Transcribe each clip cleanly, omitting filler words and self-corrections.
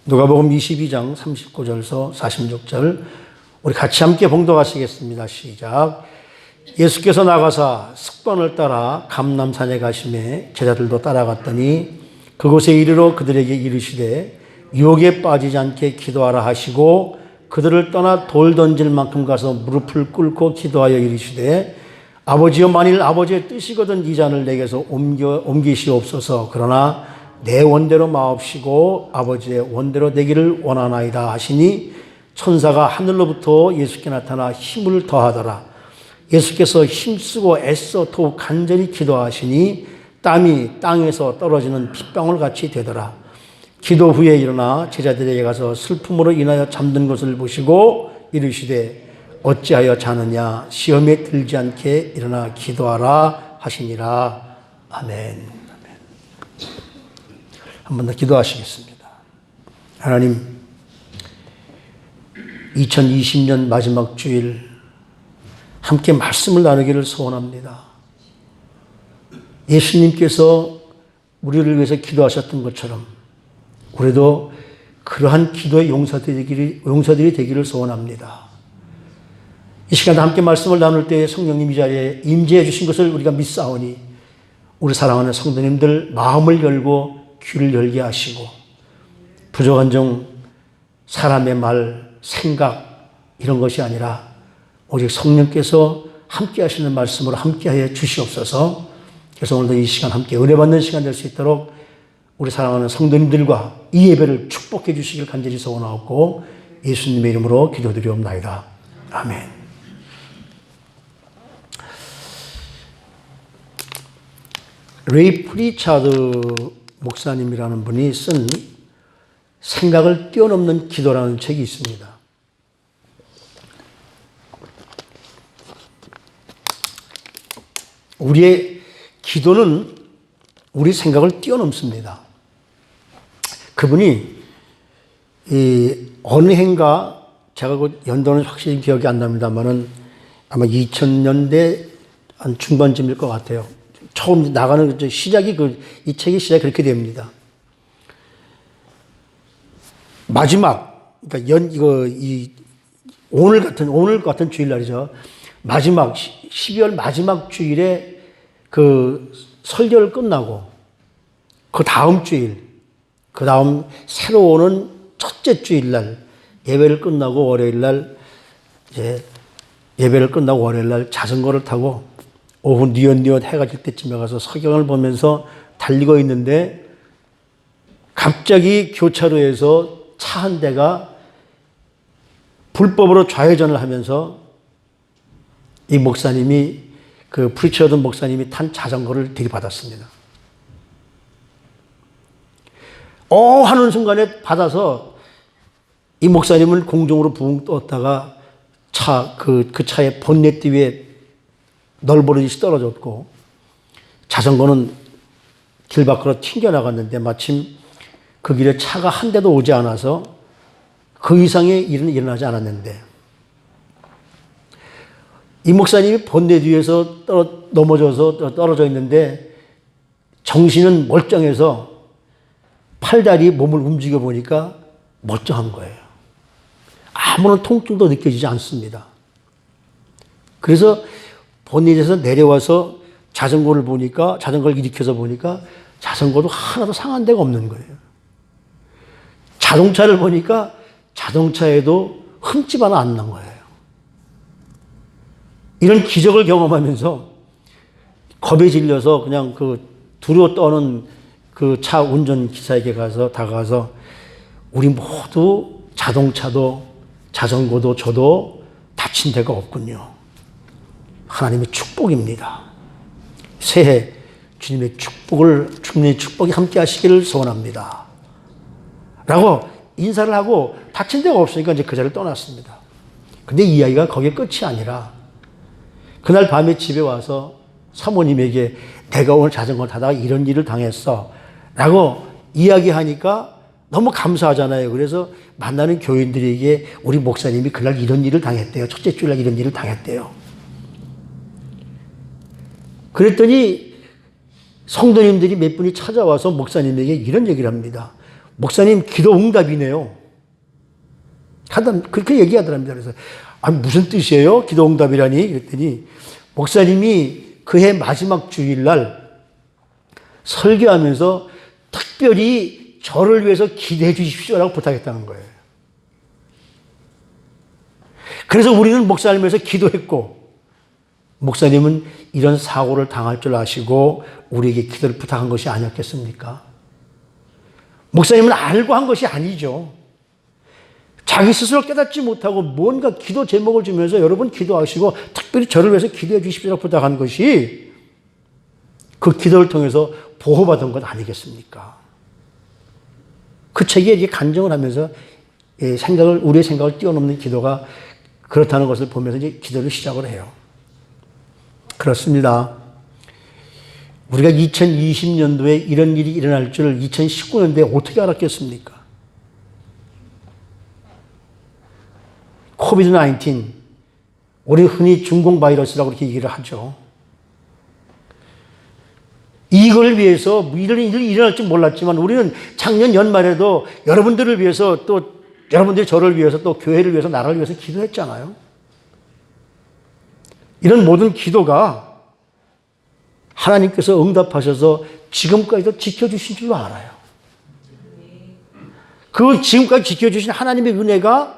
누가복음 22장 39절에서 46절 우리 같이 함께 봉독하시겠습니다. 시작. 예수께서 나가사 습관을 따라 감람산에 가시매 제자들도 따라갔더니 그곳에 이르러 그들에게 이르시되 유혹에 빠지지 않게 기도하라 하시고 그들을 떠나 돌 던질 만큼 가서 무릎을 꿇고 기도하여 이르시되 아버지여 만일 아버지의 뜻이거든 이 잔을 내게서 옮기시옵소서. 그러나 내 원대로 마옵시고 아버지의 원대로 되기를 원하나이다 하시니 천사가 하늘로부터 예수께 나타나 힘을 더하더라. 예수께서 힘쓰고 애써 더욱 간절히 기도하시니 땀이 땅에서 떨어지는 핏방울 같이 되더라. 기도 후에 일어나 제자들에게 가서 슬픔으로 인하여 잠든 것을 보시고 이르시되 어찌하여 자느냐 시험에 들지 않게 일어나 기도하라 하시니라. 아멘. 한 번 더 기도하시겠습니다. 하나님, 2020년 마지막 주일 함께 말씀을 나누기를 소원합니다. 예수님께서 우리를 위해서 기도하셨던 것처럼 우리도 그러한 기도의 용사들이 되기를 소원합니다. 이 시간에 함께 말씀을 나눌 때 성령님 이 자리에 임재해 주신 것을 우리가 믿사오니 우리 사랑하는 성도님들 마음을 열고 귀를 열게 하시고 부족한 점 사람의 말, 생각 이런 것이 아니라 오직 성령께서 함께 하시는 말씀으로 함께하여 주시옵소서. 그래서 오늘도 이 시간 함께 은혜받는 시간 될 수 있도록 우리 사랑하는 성도님들과 이 예배를 축복해 주시길 간절히 소원하옵고 예수님의 이름으로 기도드리옵나이다. 아멘. 레이 프리차드 목사님이라는 분이 쓴 생각을 뛰어넘는 기도라는 책이 있습니다. 우리의 기도는 우리 생각을 뛰어넘습니다. 그분이 어느 해인가 제가 그 연도는 확실히 기억이 안 납니다만은 아마 2000년대 한 중반쯤일 것 같아요. 처음 나가는 시작이 이 책의 시작이 그렇게 됩니다. 마지막, 그러니까 오늘 같은 주일날이죠. 마지막 12월 마지막 주일에 그 설교를 끝나고 그 다음 주일, 그 다음 새로 오는 첫째 주일날 예배를 끝나고 월요일날 예배를 끝나고 월요일날 자전거를 타고 오후 뉘엿뉘엿 해가 질 때쯤에 가서 석양을 보면서 달리고 있는데 갑자기 교차로에서 차 한 대가 불법으로 좌회전을 하면서 이 목사님이 그 프리처드 목사님이 탄 자전거를 들이받았습니다. 하는 순간에 받아서 이 목사님은 공중으로 붕 떴다가 그 차의 본네트 위에 널브러지듯이 떨어졌고 자전거는 길 밖으로 튕겨나갔는데 마침 그 길에 차가 한 대도 오지 않아서 그 이상의 일은 일어나지 않았는데 이 목사님이 본네트 위에서 넘어져서 떨어져 있는데 정신은 멀쩡해서 팔다리 몸을 움직여 보니까 멀쩡한 거예요. 아무런 통증도 느껴지지 않습니다. 그래서 본네트에서 내려와서 자전거를 일으켜서 보니까 자전거도 하나도 상한 데가 없는 거예요. 자동차를 보니까 자동차에도 흠집 하나 안 난 거예요. 이런 기적을 경험하면서 겁에 질려서 그냥 두려워 떠는 그 차 운전기사에게 다가가서 우리 모두 자동차도 자전거도 저도 다친 데가 없군요. 하나님의 축복입니다. 새해 주님의 축복이 함께 하시기를 소원합니다. 라고 인사를 하고 다친 데가 없으니까 이제 그 자리를 떠났습니다. 근데 이야기가 거기에 끝이 아니라 그날 밤에 집에 와서 사모님에게 내가 오늘 자전거 타다가 이런 일을 당했어. 라고 이야기하니까 너무 감사하잖아요. 그래서 만나는 교인들에게 우리 목사님이 그날 이런 일을 당했대요. 첫째 주일날 이런 일을 당했대요. 그랬더니 성도님들이 몇 분이 찾아와서 목사님에게 이런 얘기를 합니다. 목사님 기도 응답이네요. 그렇게 얘기하더랍니다. 그래서 무슨 뜻이에요? 기도 응답이라니? 그랬더니 목사님이 그해 마지막 주일날 설교하면서 특별히 저를 위해서 기도해 주십시오라고 부탁했다는 거예요. 그래서 우리는 목사님을 위해서 기도했고 목사님은 이런 사고를 당할 줄 아시고 우리에게 기도를 부탁한 것이 아니었겠습니까? 목사님은 알고 한 것이 아니죠. 자기 스스로 깨닫지 못하고 뭔가 기도 제목을 주면서 여러분 기도하시고 특별히 저를 위해서 기도해 주십시오라고 부탁한 것이 그 기도를 통해서 보호받은 것 아니겠습니까? 그 책에 이렇게 간증을 하면서 우리의 생각을 뛰어넘는 기도가 그렇다는 것을 보면서 이제 기도를 시작을 해요. 그렇습니다. 우리가 2020년도에 이런 일이 일어날 줄 2019년도에 어떻게 알았겠습니까? 코비드-19, 우리 흔히 중공 바이러스라고 그렇게 얘기를 하죠. 이걸 위해서 이런 일이 일어날 줄 몰랐지만 우리는 작년 연말에도 여러분들을 위해서 또 여러분들이 저를 위해서 또 교회를 위해서 나라를 위해서 기도했잖아요. 이런 모든 기도가 하나님께서 응답하셔서 지금까지도 지켜주신 줄로 알아요. 그 지금까지 지켜주신 하나님의 은혜가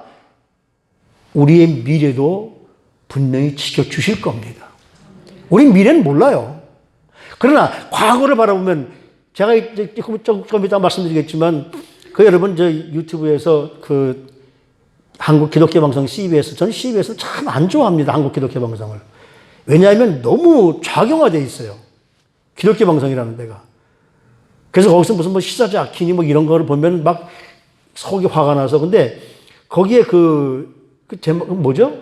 우리의 미래도 분명히 지켜주실 겁니다. 우리 미래는 몰라요. 그러나 과거를 바라보면 제가 조금 이따 말씀드리겠지만 여러분 저 유튜브에서 그 한국 기독교 방송 CBS, 저는 CBS를 참 안 좋아합니다. 한국 기독교 방송을. 왜냐하면 너무 좌경화되어 있어요. 기독교 방송이라는 데가. 그래서 거기서 무슨 시사자키니 이런 거를 보면 막 속이 화가 나서. 근데 거기에 그 제목은 뭐죠?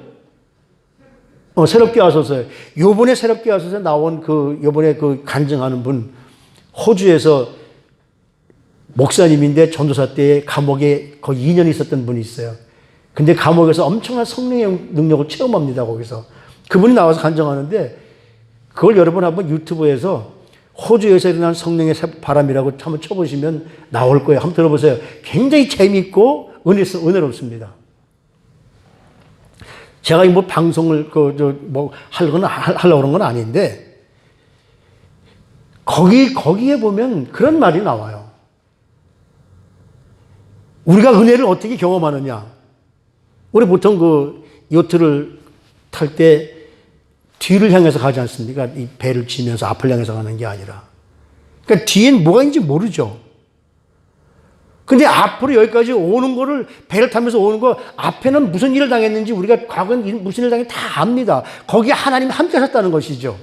새롭게 하소서. 요번에 새롭게 하소서에 나온 요번에 간증하는 분, 호주에서 목사님인데 전도사 때 감옥에 거의 2년 있었던 분이 있어요. 근데 감옥에서 엄청난 성령의 능력을 체험합니다, 거기서. 그분이 나와서 간증하는데, 그걸 여러분 한번 유튜브에서 호주에서 일어난 성령의 바람이라고 한번 쳐보시면 나올 거예요. 한번 들어보세요. 굉장히 재미있고 은혜롭습니다. 제가 방송을 하려고 그런 건 아닌데, 거기에 보면 그런 말이 나와요. 우리가 은혜를 어떻게 경험하느냐. 우리 보통 요트를 탈 때 뒤를 향해서 가지 않습니까? 이 배를 치면서 앞을 향해서 가는 게 아니라. 그러니까 뒤엔 뭐가 있는지 모르죠. 근데 앞으로 여기까지 오는 거를, 배를 타면서 오는 거, 앞에는 무슨 일을 당했는지 우리가 과거에 무슨 일을 당했는지 다 압니다. 거기에 하나님이 함께 하셨다는 것이죠.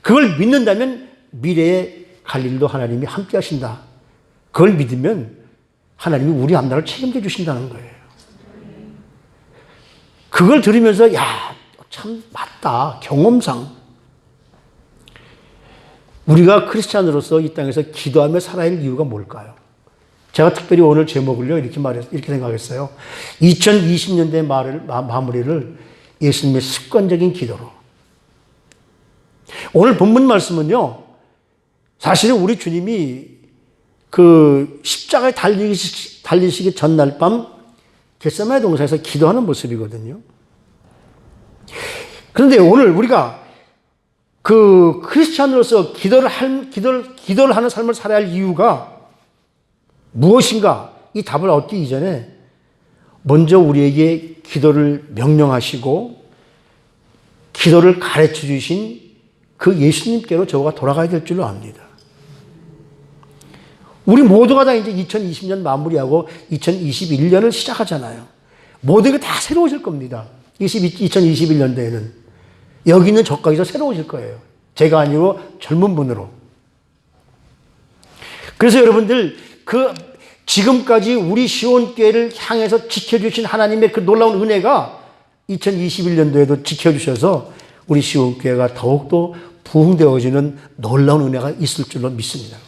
그걸 믿는다면 미래에 갈 일도 하나님이 함께 하신다. 그걸 믿으면 하나님이 우리 앞날을 책임져 주신다는 거예요. 그걸 들으면서 참 맞다. 경험상. 우리가 크리스찬으로서 이 땅에서 기도하며 살아야 할 이유가 뭘까요? 제가 특별히 오늘 제목을요, 이렇게 생각했어요. 2020년대 마무리를 예수님의 습관적인 기도로. 오늘 본문 말씀은요, 사실은 우리 주님이 십자가에 달리시기 전날 밤 겟세마네 동산에서 기도하는 모습이거든요. 그런데 오늘 우리가 크리스찬으로서 기도를 하는 삶을 살아야 할 이유가 무엇인가? 이 답을 얻기 이전에 먼저 우리에게 기도를 명령하시고 기도를 가르쳐 주신 그 예수님께로 저가 돌아가야 될 줄로 압니다. 우리 모두가 다 이제 2020년 마무리하고 2021년을 시작하잖아요. 모든 게 다 새로워질 겁니다. 2021년도에는. 여기 있는 저까지도 새로워질 거예요. 제가 아니고 젊은 분으로. 그래서 여러분들 지금까지 우리 시온교회를 향해서 지켜주신 하나님의 그 놀라운 은혜가 2021년도에도 지켜주셔서 우리 시온교회가 더욱더 부흥되어지는 놀라운 은혜가 있을 줄로 믿습니다.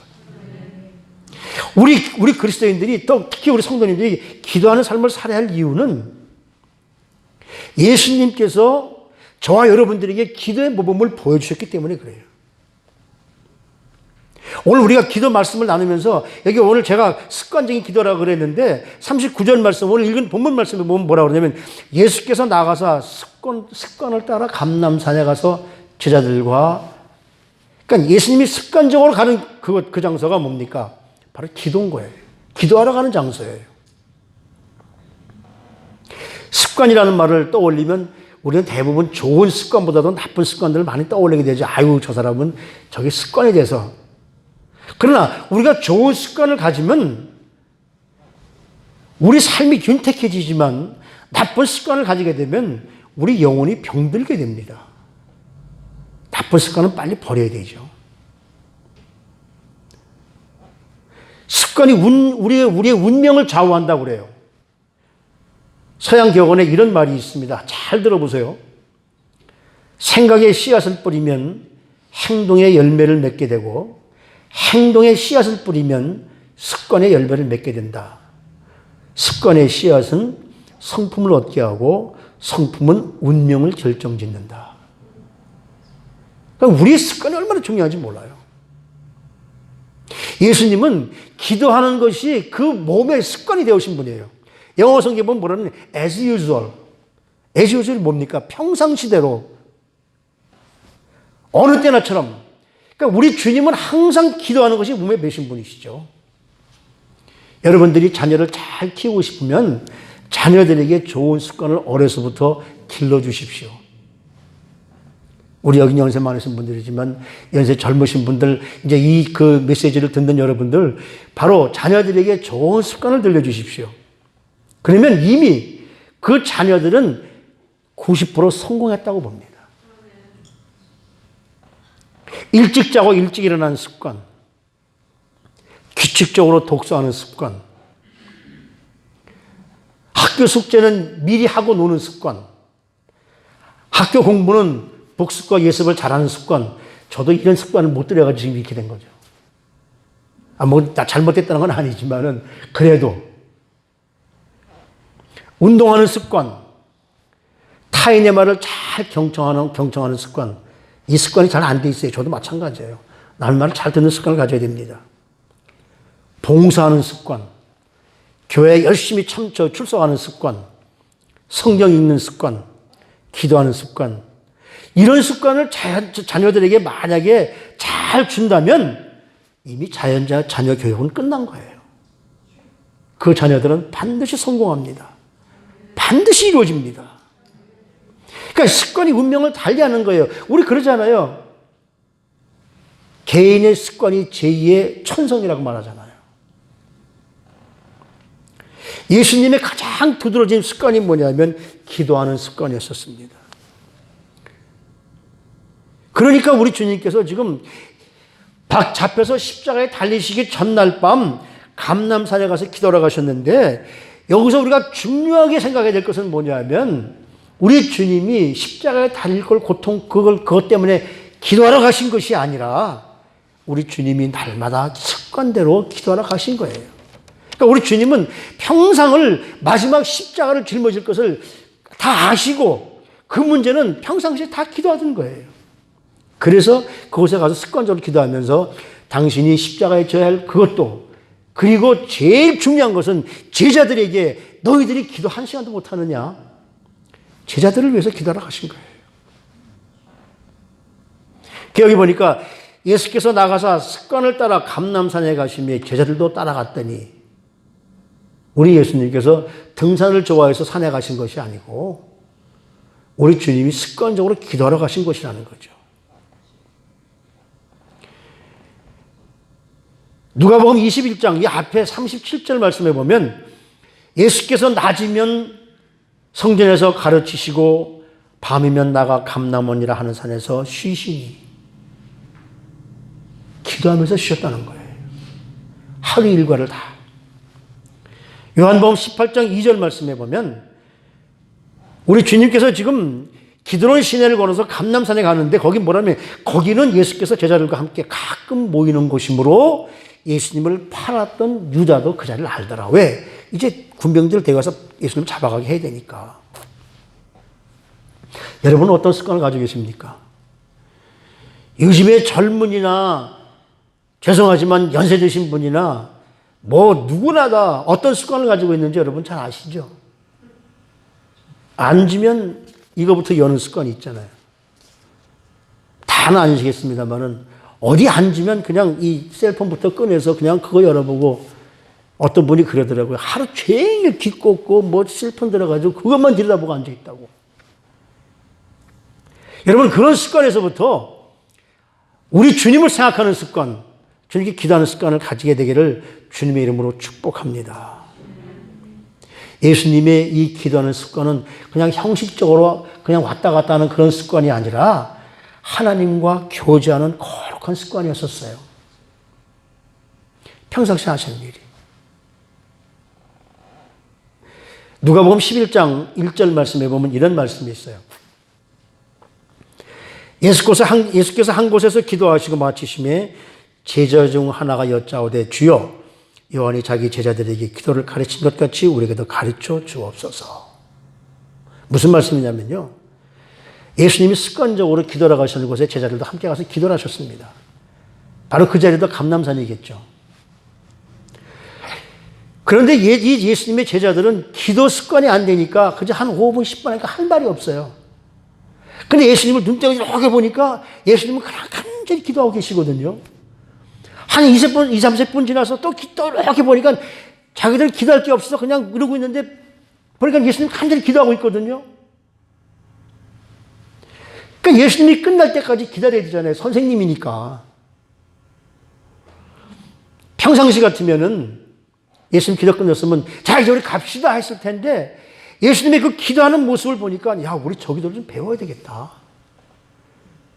우리 그리스도인들이 또 특히 우리 성도님들이 기도하는 삶을 살아야 할 이유는 예수님께서 저와 여러분들에게 기도의 모범을 보여주셨기 때문에 그래요. 오늘 우리가 기도 말씀을 나누면서 여기 오늘 제가 습관적인 기도라고 그랬는데 39절 말씀, 오늘 읽은 본문 말씀에 보면 뭐라고 그러냐면 예수께서 나가서 습관을 따라 감람산에 가서 제자들과 그러니까 예수님이 습관적으로 가는 그 장소가 뭡니까? 바로 기도인 거예요. 기도하러 가는 장소예요. 습관이라는 말을 떠올리면 우리는 대부분 좋은 습관보다도 나쁜 습관들을 많이 떠올리게 되죠. 아유, 저 사람은 저게 습관이 돼서. 그러나 우리가 좋은 습관을 가지면 우리 삶이 균택해지지만 나쁜 습관을 가지게 되면 우리 영혼이 병들게 됩니다. 나쁜 습관은 빨리 버려야 되죠. 습관이 우리의 운명을 좌우한다고 그래요. 서양 격언에 이런 말이 있습니다. 잘 들어보세요. 생각의 씨앗을 뿌리면 행동의 열매를 맺게 되고 행동의 씨앗을 뿌리면 습관의 열매를 맺게 된다. 습관의 씨앗은 성품을 얻게 하고 성품은 운명을 결정짓는다. 그러니까 우리의 습관이 얼마나 중요한지 몰라요. 예수님은 기도하는 것이 그 몸의 습관이 되어신 분이에요. 영어 성경에 보면 뭐라는 as usual. as usual이 뭡니까? 평상시대로 어느 때나처럼. 그러니까 우리 주님은 항상 기도하는 것이 몸에 배신 분이시죠. 여러분들이 자녀를 잘 키우고 싶으면 자녀들에게 좋은 습관을 어려서부터 길러주십시오. 우리 여기 연세 많으신 분들이지만 연세 젊으신 분들 이제 그 메시지를 듣는 여러분들 바로 자녀들에게 좋은 습관을 들려주십시오. 그러면 이미 그 자녀들은 90% 성공했다고 봅니다. 일찍 자고 일찍 일어나는 습관, 규칙적으로 독서하는 습관, 학교 숙제는 미리 하고 노는 습관, 학교 공부는 복습과 예습을 잘하는 습관. 저도 이런 습관을 못 들여가지고 지금 이렇게 된 거죠. 나 잘못했다는 건 아니지만은 그래도 운동하는 습관, 타인의 말을 잘 경청하는 습관. 이 습관이 잘 안 돼 있어요. 저도 마찬가지예요. 남의 말을 잘 듣는 습관을 가져야 됩니다. 봉사하는 습관, 교회에 열심히 출석하는 습관, 성경 읽는 습관, 기도하는 습관. 이런 습관을 자녀들에게 만약에 잘 준다면 이미 자녀 교육은 끝난 거예요. 그 자녀들은 반드시 성공합니다. 반드시 이루어집니다. 그러니까 습관이 운명을 달리하는 거예요. 우리 그러잖아요. 개인의 습관이 제2의 천성이라고 말하잖아요. 예수님의 가장 두드러진 습관이 뭐냐면 기도하는 습관이었었습니다. 그러니까 우리 주님께서 지금 잡혀서 십자가에 달리시기 전날 밤 감람산에 가서 기도하러 가셨는데 여기서 우리가 중요하게 생각해야 될 것은 뭐냐면 우리 주님이 십자가에 달릴 걸 그것 때문에 기도하러 가신 것이 아니라 우리 주님이 날마다 습관대로 기도하러 가신 거예요. 그러니까 우리 주님은 평상을 마지막 십자가를 짊어질 것을 다 아시고 그 문제는 평상시에 다 기도하던 거예요. 그래서 그곳에 가서 습관적으로 기도하면서 당신이 십자가에 져야 할 그것도 그리고 제일 중요한 것은 제자들에게 너희들이 기도 한 시간도 못하느냐? 제자들을 위해서 기도하러 가신 거예요. 여기 보니까 예수께서 나가서 습관을 따라 감람산에 가시며 제자들도 따라갔더니 우리 예수님께서 등산을 좋아해서 산에 가신 것이 아니고 우리 주님이 습관적으로 기도하러 가신 것이라는 거죠. 누가복음 21장 이 앞에 37절 말씀에 보면 예수께서 낮이면 성전에서 가르치시고 밤이면 나가 감람원이라 하는 산에서 쉬시니 기도하면서 쉬었다는 거예요. 하루 일과를 다. 요한복음 18장 2절 말씀에 보면 우리 주님께서 지금 기드론 시내를 걸어서 감람산에 가는데 거기 뭐라면 거기는 예수께서 제자들과 함께 가끔 모이는 곳이므로 예수님을 팔았던 유다도 그 자리를 알더라. 왜? 이제 군병들을 데려가서 예수님을 잡아가게 해야 되니까. 여러분은 어떤 습관을 가지고 계십니까? 요즘에 젊은이나 죄송하지만 연세 드신 분이나 뭐 누구나 다 어떤 습관을 가지고 있는지 여러분 잘 아시죠? 앉으면 이거부터 여는 습관이 있잖아요. 다는 아니시겠습니다만은 어디 앉으면 그냥 이 셀폰부터 꺼내서 그냥 그거 열어보고 어떤 분이 그러더라고요. 하루 종일 귀 꽂고 뭐 셀폰 들어가지고 그것만 들여다보고 앉아있다고. 여러분 그런 습관에서부터 우리 주님을 생각하는 습관, 주님께 기도하는 습관을 가지게 되기를 주님의 이름으로 축복합니다. 예수님의 이 기도하는 습관은 그냥 형식적으로 그냥 왔다 갔다 하는 그런 습관이 아니라 하나님과 교제하는 거룩한 습관이었었어요. 평상시에 하시는 일이. 누가복음 11장 1절 말씀에 보면 이런 말씀이 있어요. 예수께서 한 곳에서 기도하시고 마치심에 제자 중 하나가 여짜오되 주여 요한이 자기 제자들에게 기도를 가르친 것 같이 우리에게도 가르쳐 주옵소서. 무슨 말씀이냐면요. 예수님이 습관적으로 기도하러 가시는 곳에 제자들도 함께 가서 기도를 하셨습니다. 바로 그 자리도 감람산이겠죠. 그런데 이 예수님의 제자들은 기도 습관이 안 되니까 그저 한 5분, 10분 하니까 할 말이 없어요. 근데 예수님을 눈 떼고 이렇게 보니까 예수님은 그냥 간절히 기도하고 계시거든요. 한 20분, 30분 지나서 또 이렇게 보니까 자기들 기도할 게 없어서 그냥 이러고 있는데 보니까 예수님 간절히 기도하고 있거든요. 그러니까 예수님이 끝날 때까지 기다려야 되잖아요. 선생님이니까. 평상시 같으면은 예수님 기도 끝났으면 자 이제 우리 갑시다 했을 텐데 예수님의 그 기도하는 모습을 보니까 야 우리 저 기도를 좀 배워야 되겠다.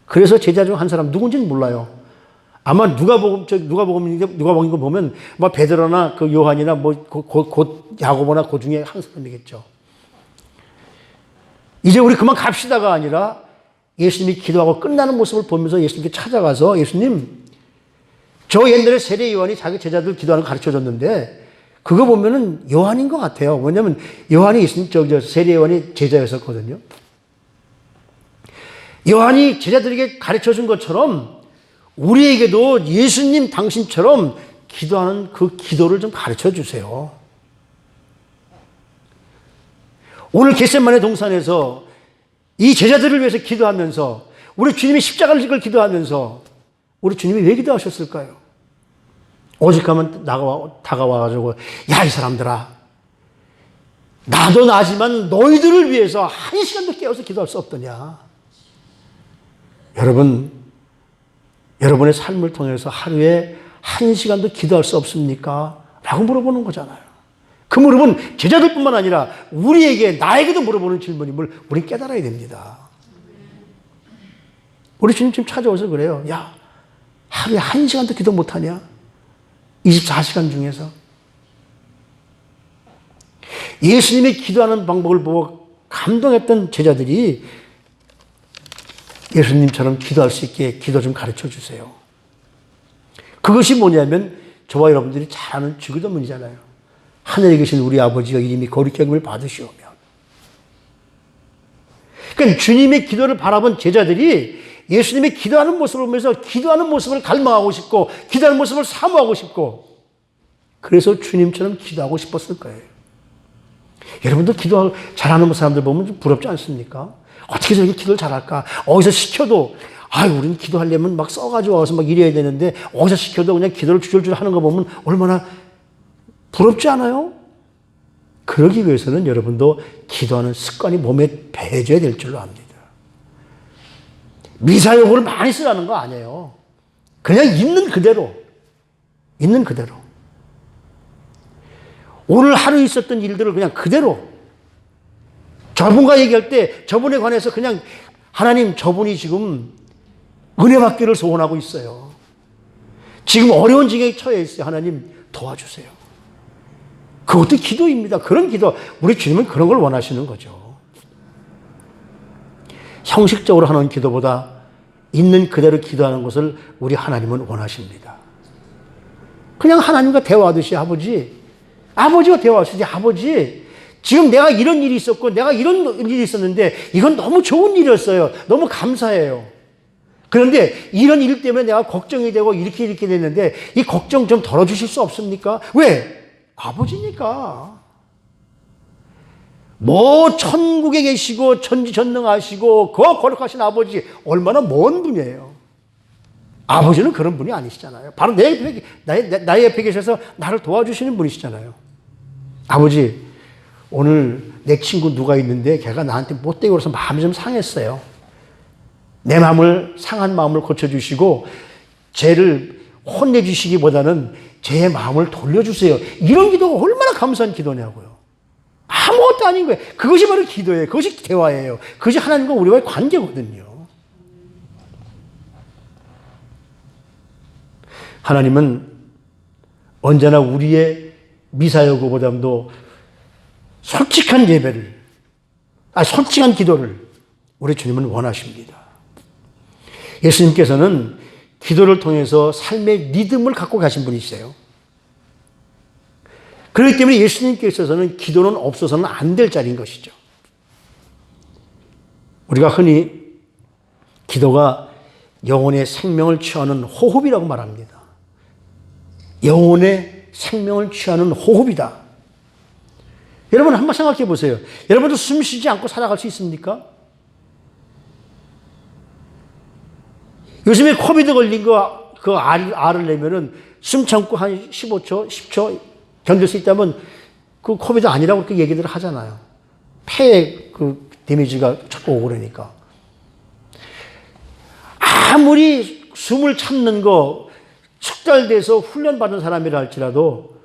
그래서 제자 중 한 사람 누군지는 몰라요. 아마 누가복음인 거 보면 뭐 베드로나 그 요한이나 뭐 곧 야고보나 그 중에 한 사람이겠죠. 이제 우리 그만 갑시다가 아니라 예수님이 기도하고 끝나는 모습을 보면서 예수님께 찾아가서 예수님 저 옛날에 세례 요한이 자기 제자들 기도하는 거 가르쳐 줬는데 그거 보면은 요한인 것 같아요. 왜냐하면 요한이 예수님 세례 요한이 제자였었거든요. 요한이 제자들에게 가르쳐 준 것처럼 우리에게도 예수님 당신처럼 기도하는 그 기도를 좀 가르쳐 주세요. 오늘 겟세마네 동산에서 이 제자들을 위해서 기도하면서 우리 주님이 십자가를 지고 기도하면서 우리 주님이 왜 기도하셨을까요? 오직하면 다가와가지고 야 이 사람들아 나도 나지만 너희들을 위해서 한 시간도 깨어서 기도할 수 없더냐. 여러분의 삶을 통해서 하루에 한 시간도 기도할 수 없습니까? 라고 물어보는 거잖아요. 그 물음은 제자들뿐만 아니라 나에게도 물어보는 질문임을 우리는 깨달아야 됩니다. 우리 주님 지금 찾아와서 그래요. 야 하루에 한 시간도 기도 못하냐? 24시간 중에서. 예수님이 기도하는 방법을 보고 감동했던 제자들이 예수님처럼 기도할 수 있게 기도 좀 가르쳐 주세요. 그것이 뭐냐면 저와 여러분들이 잘 아는 주기도문이잖아요. 하늘에 계신 우리 아버지가 이름이 거룩히 여김을 받으시오며. 그러니까 주님의 기도를 바라본 제자들이 예수님의 기도하는 모습을 보면서 기도하는 모습을 갈망하고 싶고 기도하는 모습을 사모하고 싶고 그래서 주님처럼 기도하고 싶었을 거예요. 여러분도 기도 잘하는 사람들 보면 좀 부럽지 않습니까? 어떻게 저렇게 기도를 잘할까? 어디서 시켜도 우리는 기도하려면 막 써가지고 와서 막 이래야 되는데 어디서 시켜도 그냥 기도를 줄줄 하는 거 보면 얼마나 부럽지 않아요? 그러기 위해서는 여러분도 기도하는 습관이 몸에 배져야 될 줄로 압니다. 미사여구를 많이 쓰라는 거 아니에요. 그냥 있는 그대로. 오늘 하루 있었던 일들을 그냥 그대로. 저분과 얘기할 때 저분에 관해서 그냥 하나님 저분이 지금 은혜 받기를 소원하고 있어요. 지금 어려운 지경에 처해 있어요. 하나님 도와주세요. 그것도 기도입니다. 그런 기도. 우리 주님은 그런 걸 원하시는 거죠. 형식적으로 하는 기도보다 있는 그대로 기도하는 것을 우리 하나님은 원하십니다. 그냥 하나님과 대화하듯이 아버지와 대화하듯이 아버지 지금 내가 이런 일이 있었고 내가 이런 일이 있었는데 이건 너무 좋은 일이었어요. 너무 감사해요. 그런데 이런 일 때문에 내가 걱정이 되고 이렇게 됐는데 이 걱정 좀 덜어주실 수 없습니까? 왜? 아버지니까. 뭐 천국에 계시고 전지전능하시고 그 거룩하신 아버지 얼마나 먼 분이에요. 아버지는 그런 분이 아니시잖아요. 바로 나의 옆에 계셔서 나를 도와주시는 분이시잖아요. 아버지, 오늘 내 친구 누가 있는데 걔가 나한테 못되게 굴어서 마음이 좀 상했어요. 내 마음을, 상한 마음을 고쳐주시고 죄를 혼내주시기보다는 제 마음을 돌려주세요. 이런 기도가 얼마나 감사한 기도냐고요. 아무것도 아닌 거예요. 그것이 바로 기도예요. 그것이 대화예요. 그것이 하나님과 우리와의 관계거든요. 하나님은 언제나 우리의 미사여구보다도 솔직한 예배를, 솔직한 기도를 우리 주님은 원하십니다. 예수님께서는 기도를 통해서 삶의 리듬을 갖고 가신 분이세요. 그렇기 때문에 예수님께 있어서는 기도는 없어서는 안 될 자리인 것이죠. 우리가 흔히 기도가 영혼의 생명을 취하는 호흡이라고 말합니다. 영혼의 생명을 취하는 호흡이다. 여러분 한번 생각해 보세요. 여러분도 숨 쉬지 않고 살아갈 수 있습니까? 요즘에 코비드 걸린 그 알을 내면은 숨 참고 한 15초, 10초 견딜 수 있다면 그 코비드 아니라고 그렇게 얘기들 하잖아요. 폐에 그 데미지가 자꾸 오고 그러니까. 아무리 숨을 참는 거 숙달돼서 훈련받은 사람이라 할지라도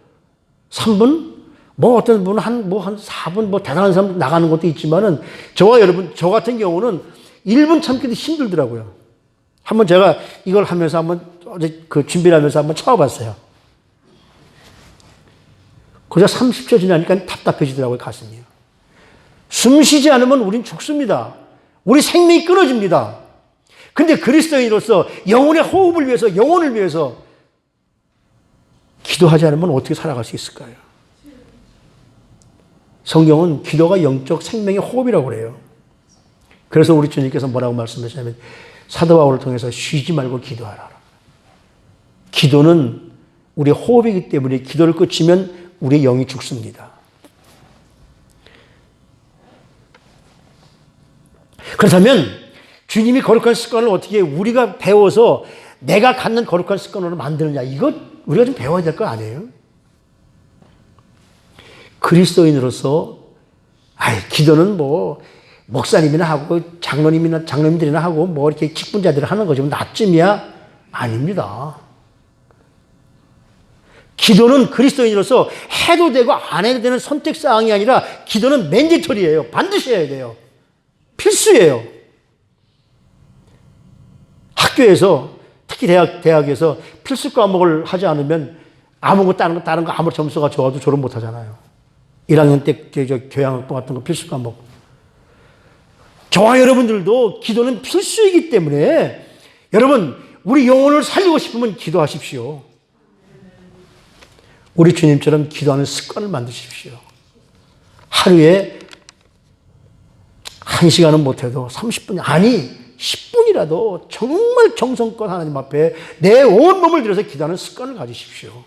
3분? 뭐 어떤 분은 한 4분, 뭐 대단한 사람 나가는 것도 있지만은 저와 여러분, 저 같은 경우는 1분 참기도 힘들더라고요. 한번 제가 이걸 하면서 어제 그 준비를 하면서 한번 쳐봤어요. 그저 30초 지나니까 답답해지더라고요, 가슴이요. 숨 쉬지 않으면 우린 죽습니다. 우리 생명이 끊어집니다. 근데 그리스도인으로서 영혼의 호흡을 위해서, 영혼을 위해서 기도하지 않으면 어떻게 살아갈 수 있을까요? 성경은 기도가 영적 생명의 호흡이라고 그래요. 그래서 우리 주님께서 뭐라고 말씀하시냐면 사도 바울을 통해서 쉬지 말고 기도하라. 기도는 우리의 호흡이기 때문에 기도를 끝이면 우리의 영이 죽습니다. 그렇다면 주님이 거룩한 습관을 어떻게 우리가 배워서 내가 갖는 거룩한 습관으로 만드느냐, 이거 우리가 좀 배워야 될 거 아니에요? 그리스도인으로서 기도는 뭐 목사님이나 하고 장로님들이나 하고 뭐 이렇게 직분자들이 하는 거지 나쯤이야? 아닙니다. 기도는 그리스도인으로서 해도 되고 안 해도 되는 선택사항이 아니라 기도는 맨디터리예요. 반드시 해야 돼요. 필수예요. 학교에서 특히 대학에서 필수 과목을 하지 않으면 다른 거 아무리 점수가 좋아도 졸업 못 하잖아요. 1학년 때 교양학부 같은 거 필수 과목. 저와 여러분들도 기도는 필수이기 때문에 여러분 우리 영혼을 살리고 싶으면 기도하십시오. 우리 주님처럼 기도하는 습관을 만드십시오. 하루에 1시간은 못해도 30분, 아니 10분이라도 정말 정성껏 하나님 앞에 내 온 몸을 들여서 기도하는 습관을 가지십시오.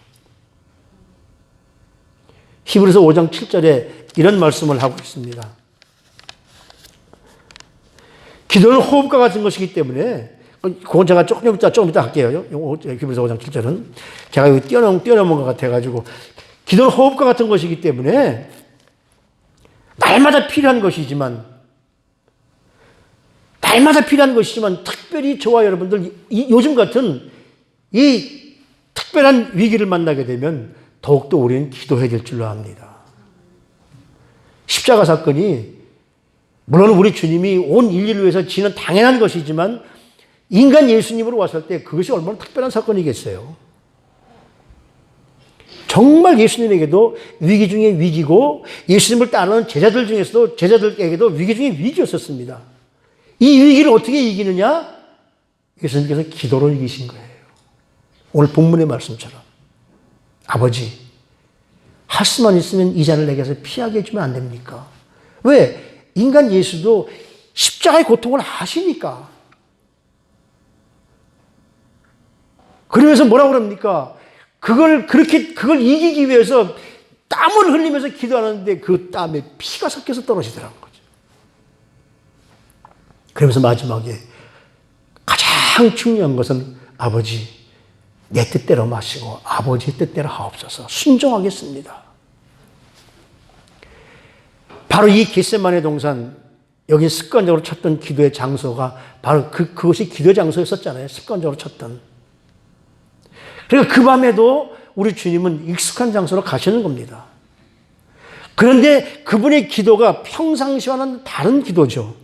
히브리서 5장 7절에 이런 말씀을 하고 있습니다. 기도는 호흡과 같은 것이기 때문에, 그건 제가 조금 이따 할게요. 히브리서 5장 7절은. 제가 여기 뛰어넘은 것 같아가지고. 기도는 호흡과 같은 것이기 때문에, 날마다 필요한 것이지만, 특별히 저와 여러분들, 요즘 같은 이 특별한 위기를 만나게 되면, 더욱더 우리는 기도해야 될 줄로 압니다. 십자가 사건이 물론 우리 주님이 온 인류를 위해서 지는 당연한 것이지만 인간 예수님으로 왔을 때 그것이 얼마나 특별한 사건이겠어요. 정말 예수님에게도 위기 중에 위기고 예수님을 따르는 제자들에게도 위기 중에 위기였었습니다. 이 위기를 어떻게 이기느냐? 예수님께서 기도로 이기신 거예요. 오늘 본문의 말씀처럼. 아버지, 할 수만 있으면 이 잔을 내게서 피하게 해주면 안 됩니까? 왜? 인간 예수도 십자가의 고통을 아시니까. 그러면서 뭐라고 그럽니까? 그걸 이기기 위해서 땀을 흘리면서 기도하는데 그 땀에 피가 섞여서 떨어지더라는 거죠. 그러면서 마지막에 가장 중요한 것은 아버지, 내 뜻대로 마시고 아버지의 뜻대로 하옵소서. 순종하겠습니다. 바로 이 겟세마네 동산, 여기 습관적으로 쳤던 기도의 장소가 바로 그것이 기도의 장소였었잖아요. 습관적으로 쳤던. 그러니까 그 밤에도 우리 주님은 익숙한 장소로 가시는 겁니다. 그런데 그분의 기도가 평상시와는 다른 기도죠.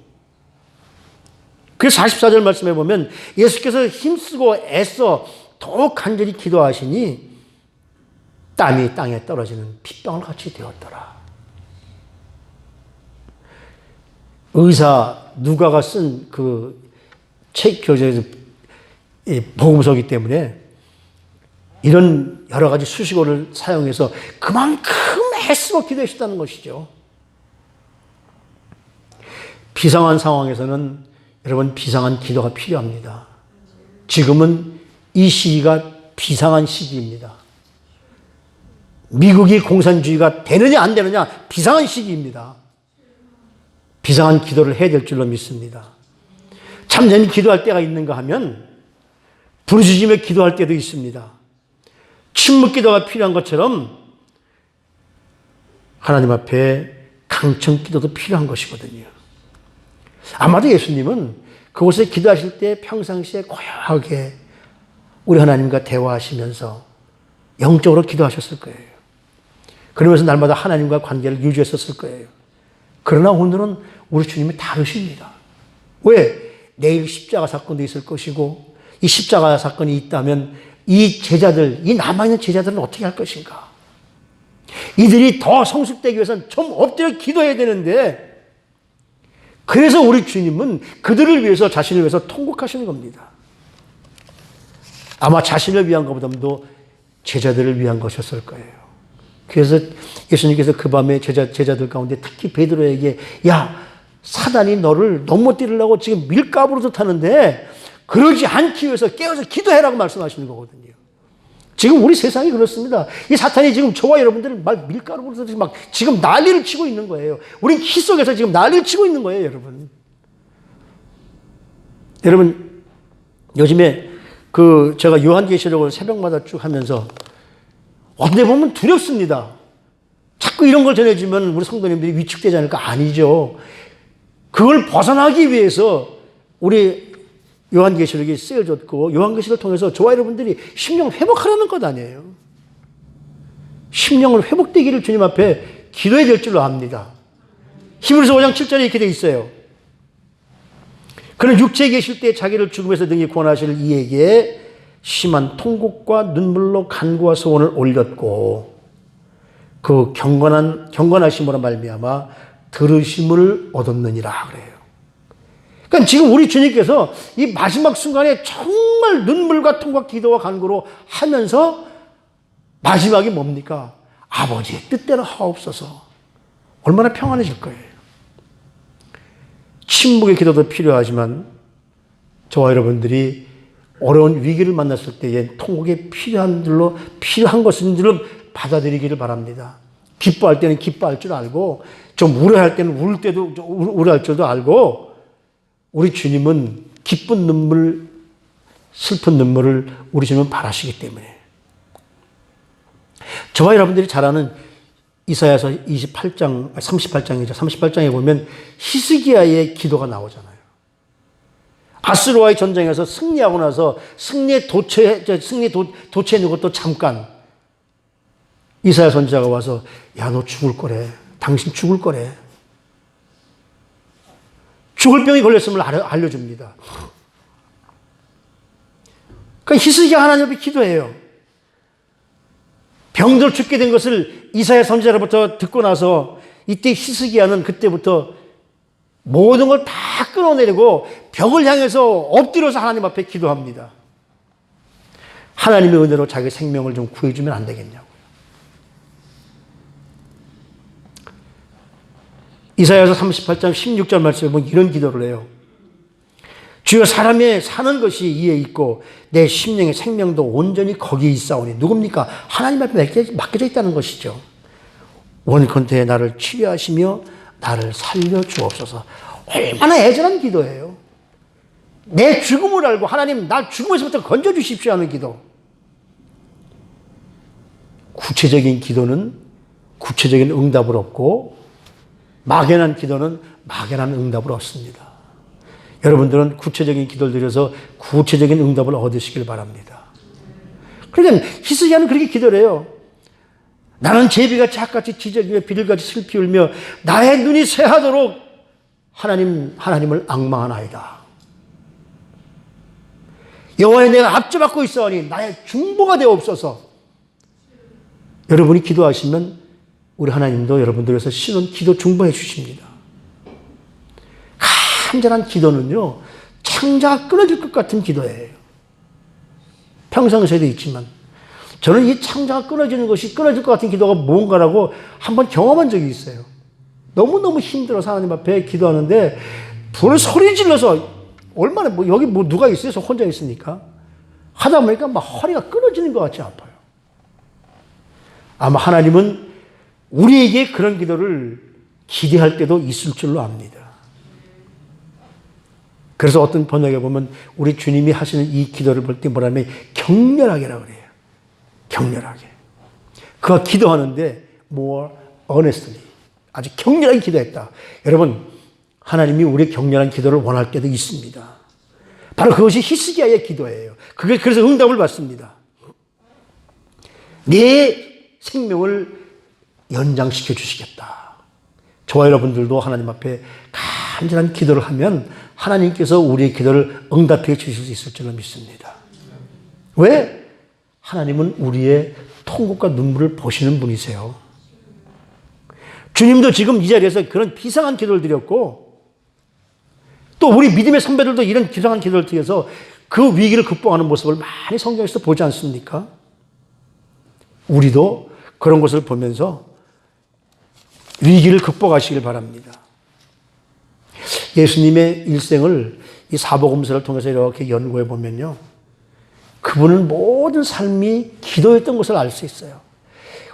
그래서 44절 말씀해 보면 예수께서 힘쓰고 애써 더욱 간절히 기도하시니 땀이 땅에 떨어지는 핏방울 같이 되었더라. 의사 누가가 쓴 그 책 교재에서 복음서이기 때문에 이런 여러 가지 수식어를 사용해서 그만큼 애쓰고 기도하셨다는 것이죠. 비상한 상황에서는 여러분 비상한 기도가 필요합니다. 지금은 이 시기가 비상한 시기입니다. 미국이 공산주의가 되느냐 안 되느냐 비상한 시기입니다. 비상한 기도를 해야 될 줄로 믿습니다. 참전히 기도할 때가 있는가 하면 부르짖으며 기도할 때도 있습니다. 침묵 기도가 필요한 것처럼 하나님 앞에 강청 기도도 필요한 것이거든요. 아마도 예수님은 그곳에 기도하실 때 평상시에 고요하게 우리 하나님과 대화하시면서 영적으로 기도하셨을 거예요. 그러면서 날마다 하나님과 관계를 유지했었을 거예요. 그러나 오늘은 우리 주님이 다르십니다. 왜? 내일 십자가 사건도 있을 것이고 이 십자가 사건이 있다면 이 제자들, 이 남아있는 제자들은 어떻게 할 것인가? 이들이 더 성숙되기 위해서는 좀 엎드려 기도해야 되는데 그래서 우리 주님은 그들을 위해서 자신을 위해서 통곡하시는 겁니다. 아마 자신을 위한 것보다도 제자들을 위한 것이었을 거예요. 그래서 예수님께서 그 밤에 제자들 가운데 특히 베드로에게 야 사단이 너를 넘어뜨리려고 지금 밀가부로도 타는데 그러지 않기 위해서 깨어서 기도해라고 말씀하시는 거거든요. 지금 우리 세상이 그렇습니다. 이 사탄이 지금 저와 여러분들을 막 밀가루로 막 지금 난리를 치고 있는 거예요. 우린 희 속에서 지금 난리를 치고 있는 거예요, 여러분. 여러분, 요즘에 제가 요한계시록을 새벽마다 쭉 하면서 어떻게 보면 두렵습니다. 자꾸 이런 걸 전해주면 우리 성도님들이 위축되지 않을까? 아니죠. 그걸 벗어나기 위해서 우리 요한계시록이 쓰여졌고 요한계시록을 통해서 저와 여러분들이 심령 회복하라는 것 아니에요. 심령을 회복되기를 주님 앞에 기도해야 될 줄로 압니다. 히브리서 5장 7절에 이렇게 되어 있어요. 그는 육체에 계실 때 자기를 죽음에서 등에 구원하실 이에게 심한 통곡과 눈물로 간구와 소원을 올렸고 그 경건하심으로 말미암아 들으심을 얻었느니라 그래요. 그러니까 지금 우리 주님께서 이 마지막 순간에 정말 눈물과 통과 기도와 간구로 하면서 마지막이 뭡니까? 아버지의 뜻대로 하옵소서. 얼마나 평안해질 거예요. 침묵의 기도도 필요하지만 저와 여러분들이 어려운 위기를 만났을 때에 통곡에 필요한 것인 줄로 받아들이기를 바랍니다. 기뻐할 때는 기뻐할 줄 알고 좀 우려할 때는 울 때도 우려할 줄도 알고 우리 주님은 기쁜 눈물, 슬픈 눈물을 우리 주님은 바라시기 때문에 저와 여러분들이 잘 아는 이사야서 38장이죠. 38장에 보면 히스기야의 기도가 나오잖아요. 아수르와의 전쟁에서 승리하고 나서 승리에 도취해 것도 잠깐 이사야 선지자가 와서 야, 너 죽을 거래. 당신 죽을 거래. 죽을 병이 걸렸음을 알려줍니다. 그러니까 히스기야 하나님 앞에 기도해요. 병들어 죽게 된 것을 이사야 선지자로부터 듣고 나서 이때 히스기야는 그때부터 모든 걸 다 끊어내리고 벽을 향해서 엎드려서 하나님 앞에 기도합니다. 하나님의 은혜로 자기 생명을 좀 구해주면 안 되겠냐고요. 이사야서 38장 16절 말씀에 보면 이런 기도를 해요. 주여 사람의 사는 것이 이에 있고 내 심령의 생명도 온전히 거기에 있사오니 누굽니까? 하나님 앞에 맡겨져 있다는 것이죠. 원컨대 나를 치료하시며 나를 살려주옵소서. 얼마나 애절한 기도예요. 내 죽음을 알고 하나님 날 죽음에서부터 건져주십시오 하는 기도. 구체적인 기도는 구체적인 응답을 얻고 막연한 기도는 막연한 응답을 얻습니다. 여러분들은 구체적인 기도를 드려서 구체적인 응답을 얻으시길 바랍니다. 그러니까 히스기야는 그렇게 기도를 해요. 나는 제비같이 핫같이 지저귀며 비둘같이 슬피 울며 나의 눈이 새하도록 하나님을 앙망하나이다. 여호와의 내가 앞져받고 있사오니 나의 중보가 되옵소서. 여러분이 기도하시면 우리 하나님도 여러분들 위해서 신원 기도 중보해 주십니다. 간절한 기도는요, 창자가 끊어질 것 같은 기도예요. 평상시에도 있지만 저는 이 창자가 끊어질 것 같은 기도가 뭔가라고 한번 경험한 적이 있어요. 너무너무 힘들어서 하나님 앞에 기도하는데 불을 소리 질러서 얼마나 여기 누가 있어요? 혼자 있으니까 하다 보니까 막 허리가 끊어지는 것 같이 아파요. 아마 하나님은 우리에게 그런 기도를 기대할 때도 있을 줄로 압니다. 그래서 어떤 번역에 보면 우리 주님이 하시는 이 기도를 볼 때 뭐라면 격렬하게라고 그래요. 격렬하게. 그가 기도하는데 more earnestly. 아주 격렬하게 기도했다. 여러분, 하나님이 우리의 격렬한 기도를 원할 때도 있습니다. 바로 그것이 히스기야의 기도예요. 그래서 응답을 받습니다. 내 생명을 연장시켜 주시겠다. 저와 여러분들도 하나님 앞에 간절한 기도를 하면 하나님께서 우리의 기도를 응답해 주실 수 있을 줄로 믿습니다. 왜? 하나님은 우리의 통곡과 눈물을 보시는 분이세요. 주님도 지금 이 자리에서 그런 비상한 기도를 드렸고 또 우리 믿음의 선배들도 이런 비상한 기도를 드려서 그 위기를 극복하는 모습을 많이 성경에서 보지 않습니까? 우리도 그런 것을 보면서 위기를 극복하시길 바랍니다. 예수님의 일생을 이 사복음서를 통해서 이렇게 연구해 보면요. 그분은 모든 삶이 기도였던 것을 알 수 있어요.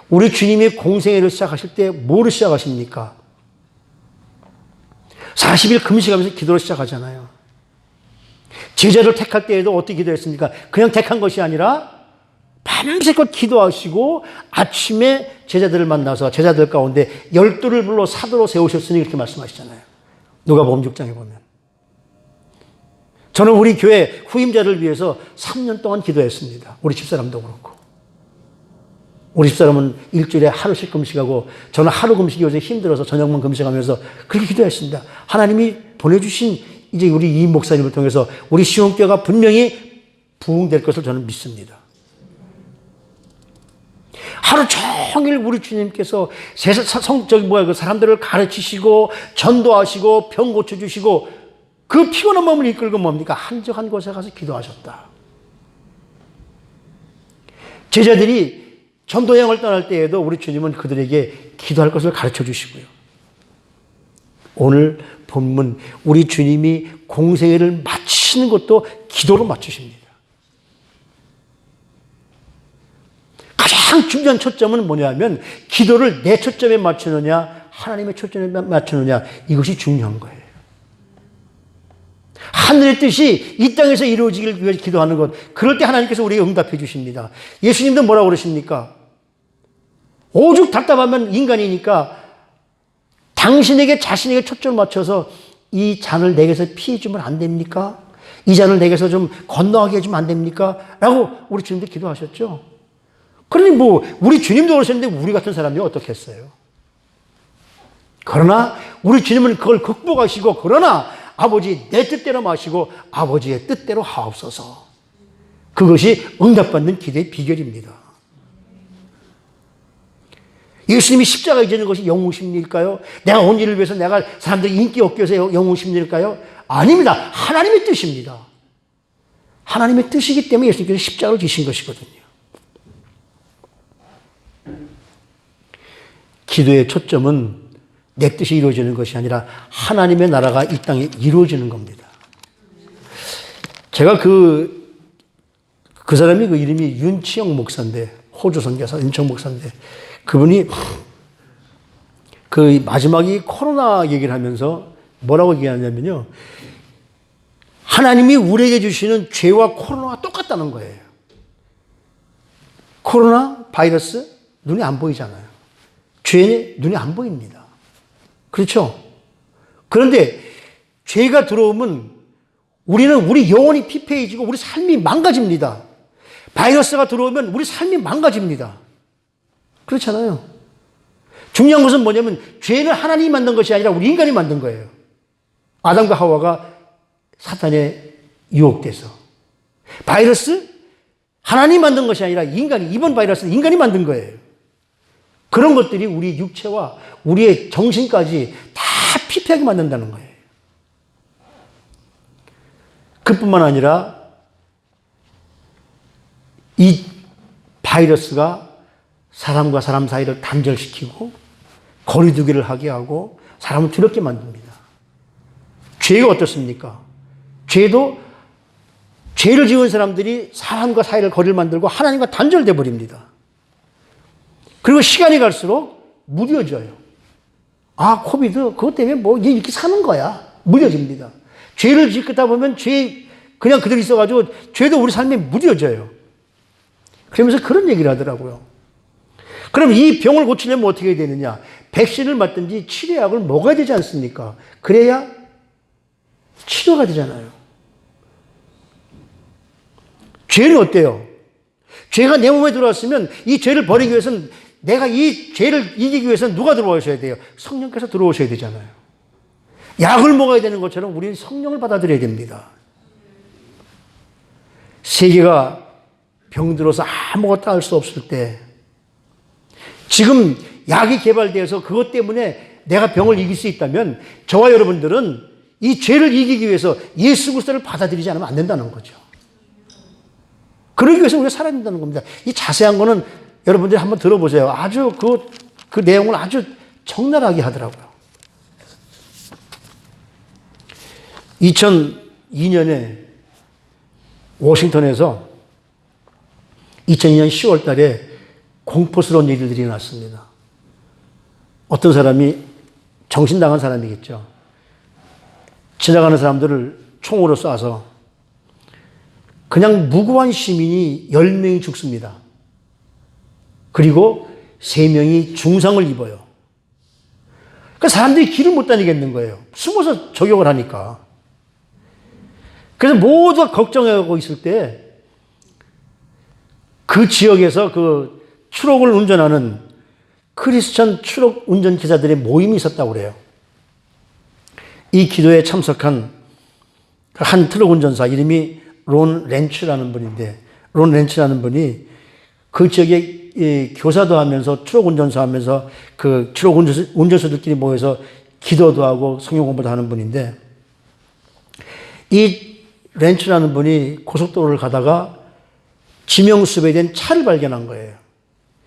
우리 주님이 공생애를 시작하실 때 뭐를 시작하십니까? 40일 금식하면서 기도를 시작하잖아요. 제자를 택할 때에도 어떻게 기도했습니까? 그냥 택한 것이 아니라 밤새껏 기도하시고 아침에 제자들을 만나서 제자들 가운데 12를 불러 사도로 세우셨으니 이렇게 말씀하시잖아요. 누가복음 6장에 보면. 저는 우리 교회 후임자를 위해서 3년 동안 기도했습니다. 우리 집사람도 그렇고. 우리 집사람은 일주일에 하루씩 금식하고 저는 하루 금식이 요새 힘들어서 저녁만 금식하면서 그렇게 기도했습니다. 하나님이 보내주신 이제 우리 이 목사님을 통해서 우리 시온교회가 분명히 부흥될 것을 저는 믿습니다. 하루 종일 우리 주님께서 사람들을 가르치시고 전도하시고 병 고쳐주시고 그 피곤한 마음을 이끌고 뭡니까? 한적한 곳에 가서 기도하셨다. 제자들이 전도 여행을 떠날 때에도 우리 주님은 그들에게 기도할 것을 가르쳐 주시고요. 오늘 본문 우리 주님이 공생애를 마치는 것도 기도로 맞추십니다. 가장 중요한 초점은 뭐냐면 기도를 내 초점에 맞추느냐 하나님의 초점에 맞추느냐 이것이 중요한 거예요. 하늘의 뜻이 이 땅에서 이루어지길 위해 기도하는 것, 그럴 때 하나님께서 우리에게 응답해 주십니다. 예수님도 뭐라고 그러십니까? 오죽 답답하면 인간이니까 당신에게 자신에게 초점을 맞춰서 이 잔을 내게서 피해 주면 안 됩니까? 이 잔을 내게서 좀 건너가게 해주면 안 됩니까? 라고 우리 주님도 기도하셨죠. 그러니 우리 주님도 그러셨는데 우리 같은 사람이 어떻게 했어요? 그러나 우리 주님은 그걸 극복하시고 그러나 아버지 내 뜻대로 마시고 아버지의 뜻대로 하옵소서. 그것이 응답받는 기도의 비결입니다. 예수님이 십자가에 지는 것이 영웅심리일까요? 내가 온 일을 위해서 내가 사람들이 인기 얻기 위해서 영웅심리일까요? 아닙니다. 하나님의 뜻입니다. 하나님의 뜻이기 때문에 예수님께서 십자가를 지신 것이거든요. 기도의 초점은 내 뜻이 이루어지는 것이 아니라 하나님의 나라가 이 땅에 이루어지는 겁니다. 제가 그 사람이 그 이름이 윤치영 목사인데, 호주 선교사 윤치영 목사인데, 그분이 그 마지막에 코로나 얘기를 하면서 뭐라고 얘기하냐면요. 하나님이 우리에게 주시는 죄와 코로나가 똑같다는 거예요. 코로나 바이러스 눈에 안 보이잖아요. 죄는 눈에 안 보입니다. 그렇죠? 그런데 죄가 들어오면 우리 영혼이 피폐해지고 우리 삶이 망가집니다. 바이러스가 들어오면 우리 삶이 망가집니다. 그렇잖아요. 중요한 것은 뭐냐면 죄는 하나님이 만든 것이 아니라 우리 인간이 만든 거예요. 아담과 하와가 사탄에 유혹돼서. 바이러스? 하나님이 만든 것이 아니라 이번 바이러스는 인간이 만든 거예요. 그런 것들이 우리 육체와 우리의 정신까지 다 피폐하게 만든다는 거예요. 그뿐만 아니라 이 바이러스가 사람과 사람 사이를 단절시키고 거리두기를 하게 하고 사람을 두렵게 만듭니다. 죄가 어떻습니까? 죄를 지은 사람들이 사람과 사이를 거리를 만들고 하나님과 단절돼 버립니다. 그리고 시간이 갈수록 무뎌져요. 아, 코비드 그것 때문에 뭐 이렇게 사는 거야. 무뎌집니다. 죄를 짓다 보면 그냥 그대로 있어가지고 죄도 우리 삶에 무뎌져요. 그러면서 그런 얘기를 하더라고요. 그럼 이 병을 고치려면 어떻게 해야 되느냐? 백신을 맞든지 치료약을 먹어야 되지 않습니까? 그래야 치료가 되잖아요. 죄는 어때요? 죄가 내 몸에 들어왔으면 이 죄를 버리기 위해서는 내가 이 죄를 이기기 위해서는 누가 들어오셔야 돼요? 성령께서 들어오셔야 되잖아요. 약을 먹어야 되는 것처럼 우리는 성령을 받아들여야 됩니다. 세계가 병들어서 아무것도 할 수 없을 때 지금 약이 개발되어서 그것 때문에 내가 병을 이길 수 있다면 저와 여러분들은 이 죄를 이기기 위해서 예수 그리스도를 받아들이지 않으면 안 된다는 거죠. 그러기 위해서 우리가 살아야 된다는 겁니다. 이 자세한 거는 여러분들이 한번 들어보세요. 아주 그 내용을 아주 적나라하게 하더라고요. 2002년에 워싱턴에서 2002년 10월 달에 공포스러운 일들이 났습니다. 어떤 사람이 정신당한 사람이겠죠. 지나가는 사람들을 총으로 쏴서 그냥 무고한 시민이 10명이 죽습니다. 그리고 3명이 중상을 입어요. 그러니까 사람들이 길을 못 다니겠는 거예요. 숨어서 저격을 하니까. 그래서 모두가 걱정하고 있을 때 그 지역에서 그 트럭을 운전하는 크리스천 트럭 운전기사들의 모임이 있었다고 그래요. 이 기도에 참석한 한 트럭 운전사 이름이 론 렌츠라는 분인데, 론 렌츠라는 분이 그 지역에 교사도 하면서 트럭 운전사 하면서 그 트럭 운전수들끼리 모여서 기도도 하고 성경 공부도 하는 분인데, 이 렌츠라는 분이 고속도로를 가다가 지명수배에 된 차를 발견한 거예요.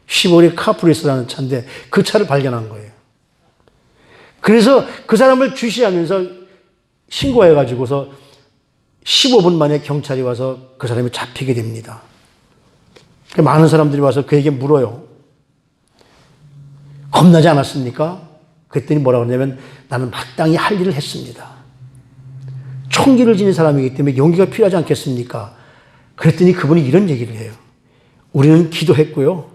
15리 카프리스라는 차인데 그 차를 발견한 거예요. 그래서 그 사람을 주시하면서 신고해가지고서 15분 만에 경찰이 와서 그 사람이 잡히게 됩니다. 많은 사람들이 와서 그에게 물어요. 겁나지 않았습니까? 그랬더니 뭐라고 하냐면 나는 마땅히 할 일을 했습니다. 총기를 지닌 사람이기 때문에 용기가 필요하지 않겠습니까? 그랬더니 그분이 이런 얘기를 해요. 우리는 기도했고요.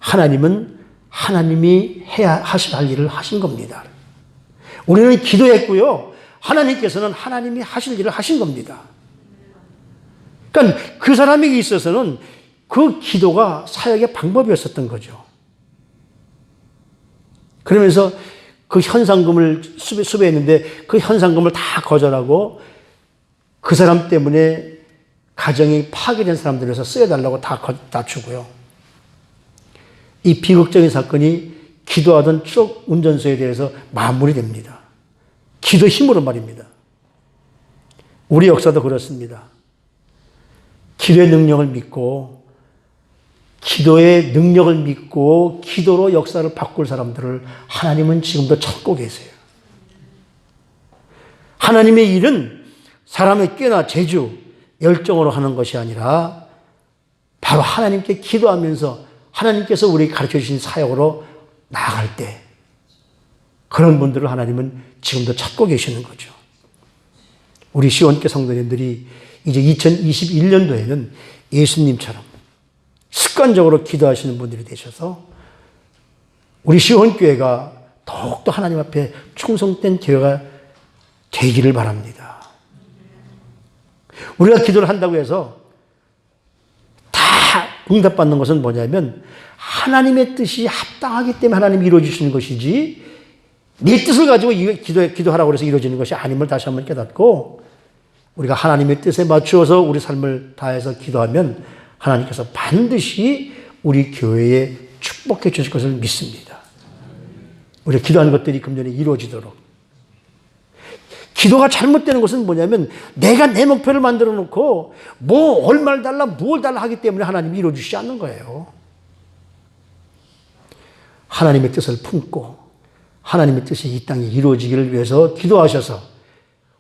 하나님은 하나님이 하실 일을 하신 겁니다. 우리는 기도했고요. 하나님께서는 하나님이 하실 일을 하신 겁니다. 그러니까 그 사람에게 있어서는 그 기도가 사역의 방법이었었던 거죠. 그러면서 그 현상금을 수배했는데 그 현상금을 다 거절하고 그 사람 때문에 가정이 파괴된 사람들에서 쓰여달라고 다 주고요. 이 비극적인 사건이 기도하던 트럭 운전수에 대해서 마무리됩니다. 기도 힘으로 말입니다. 우리 역사도 그렇습니다. 기도의 능력을 믿고 기도로 역사를 바꿀 사람들을 하나님은 지금도 찾고 계세요. 하나님의 일은 사람의 꾀나 재주, 열정으로 하는 것이 아니라 바로 하나님께 기도하면서 하나님께서 우리에게 가르쳐 주신 사역으로 나아갈 때 그런 분들을 하나님은 지금도 찾고 계시는 거죠. 우리 시온교회 성도님들이 이제 2021년도에는 예수님처럼 습관적으로 기도하시는 분들이 되셔서 우리 시온교회가 더욱더 하나님 앞에 충성된 교회가 되기를 바랍니다. 우리가 기도를 한다고 해서 다 응답받는 것은 뭐냐면 하나님의 뜻이 합당하기 때문에 하나님이 이루어주시는 것이지 내 뜻을 가지고 기도하라고 해서 이루어지는 것이 아님을 다시 한번 깨닫고 우리가 하나님의 뜻에 맞추어서 우리 삶을 다해서 기도하면 하나님께서 반드시 우리 교회에 축복해 주실 것을 믿습니다. 우리가 기도하는 것들이 금년에 이루어지도록. 기도가 잘못되는 것은 뭐냐면 내가 내 목표를 만들어 놓고 뭐 얼마를 달라 무엇을 달라 하기 때문에 하나님이 이루어 주시지 않는 거예요. 하나님의 뜻을 품고 하나님의 뜻이 이 땅에 이루어지기를 위해서 기도하셔서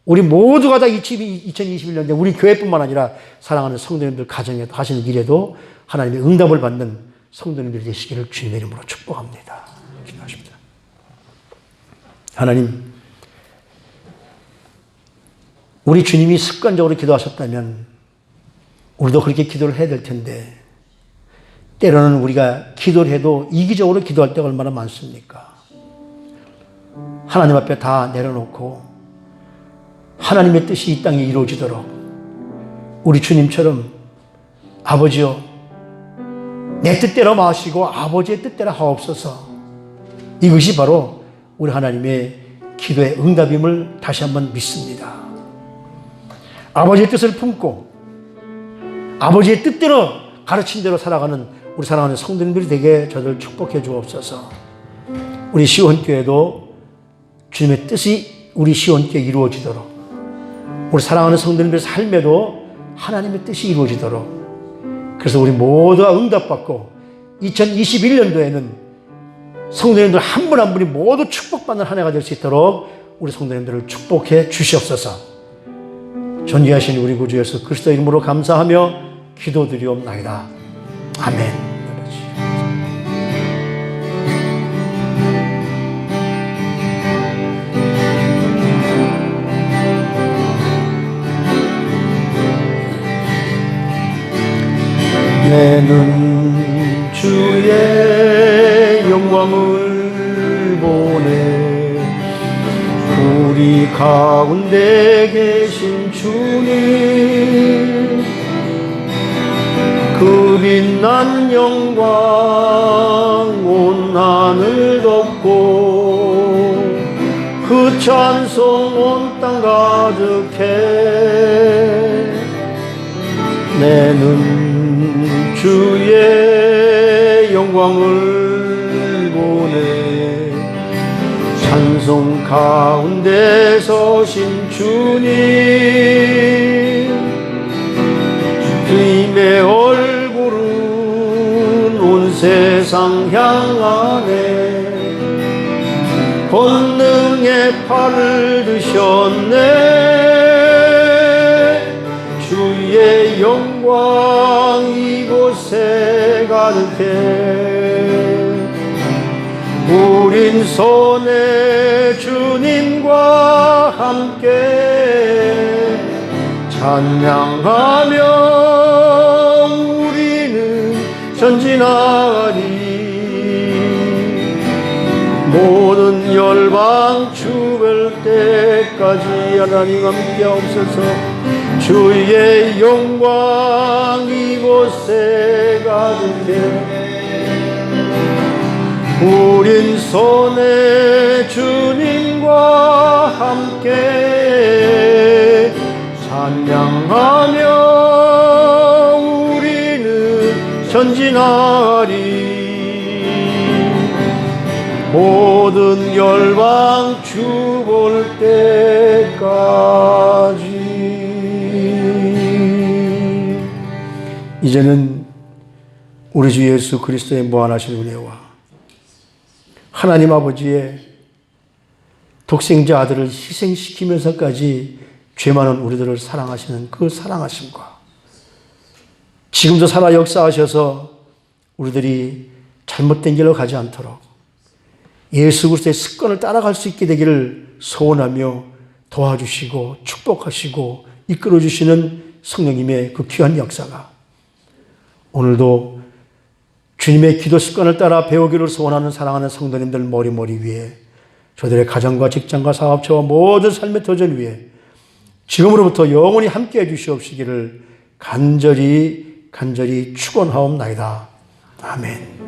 우리 모두가 다 2021년에 우리 교회뿐만 아니라 사랑하는 성도님들 가정에도 하시는 일에도 하나님의 응답을 받는 성도님들이 되시기를 주님의 이름으로 축복합니다. 기도하십니다. 하나님, 우리 주님이 습관적으로 기도하셨다면 우리도 그렇게 기도를 해야 될 텐데 때로는 우리가 기도를 해도 이기적으로 기도할 때가 얼마나 많습니까? 하나님 앞에 다 내려놓고 하나님의 뜻이 이 땅에 이루어지도록 우리 주님처럼 아버지여 내 뜻대로 마시고 아버지의 뜻대로 하옵소서. 이것이 바로 우리 하나님의 기도의 응답임을 다시 한번 믿습니다. 아버지의 뜻을 품고 아버지의 뜻대로 가르친 대로 살아가는 우리 사랑하는 성도님들이 되게 저들 축복해 주옵소서. 우리 시온교회도 주님의 뜻이 우리 시온교회에 이루어지도록 우리 사랑하는 성도님들의 삶에도 하나님의 뜻이 이루어지도록 그래서 우리 모두가 응답받고 2021년도에는 성도님들 한 분 한 분이 모두 축복받는 한 해가 될 수 있도록 우리 성도님들을 축복해 주시옵소서. 존귀하신 우리 구주 예수 그리스도 이름으로 감사하며 기도드리옵나이다. 아멘. 내 눈 주의 영광을 보네 우리 가운데 계신 주님 그 빛난 영광 온 하늘 덮고 그 찬송 온 땅 가득해 내 눈 주의 영광을 보네 찬송 가운데 서신 주님 주님의 얼굴은 온 세상 향하네 권능의 팔을 드셨네 주의 영광 이곳에 가득해 우린 손에 주님과 함께 찬양하며 우리는 전진하리 모든 열방 주별 때까지 하나님 함께 하옵소서. 주의 영광 이곳에 가득해 우린 손에 주님과 함께 찬양하며 우리는 전진하리 모든 열방 주 볼 때까지. 이제는 우리 주 예수 그리스도의 무한하신 은혜와 하나님 아버지의 독생자 아들을 희생시키면서까지 죄 많은 우리들을 사랑하시는 그 사랑하심과 지금도 살아 역사하셔서 우리들이 잘못된 길로 가지 않도록 예수 그리스도의 습관을 따라갈 수 있게 되기를 소원하며 도와주시고 축복하시고 이끌어주시는 성령님의 그 귀한 역사가 오늘도 주님의 기도 습관을 따라 배우기를 소원하는 사랑하는 성도님들 머리머리 위에 저들의 가정과 직장과 사업체와 모든 삶의 도전 위에 지금으로부터 영원히 함께해 주시옵시기를 간절히 축원하옵나이다. 아멘.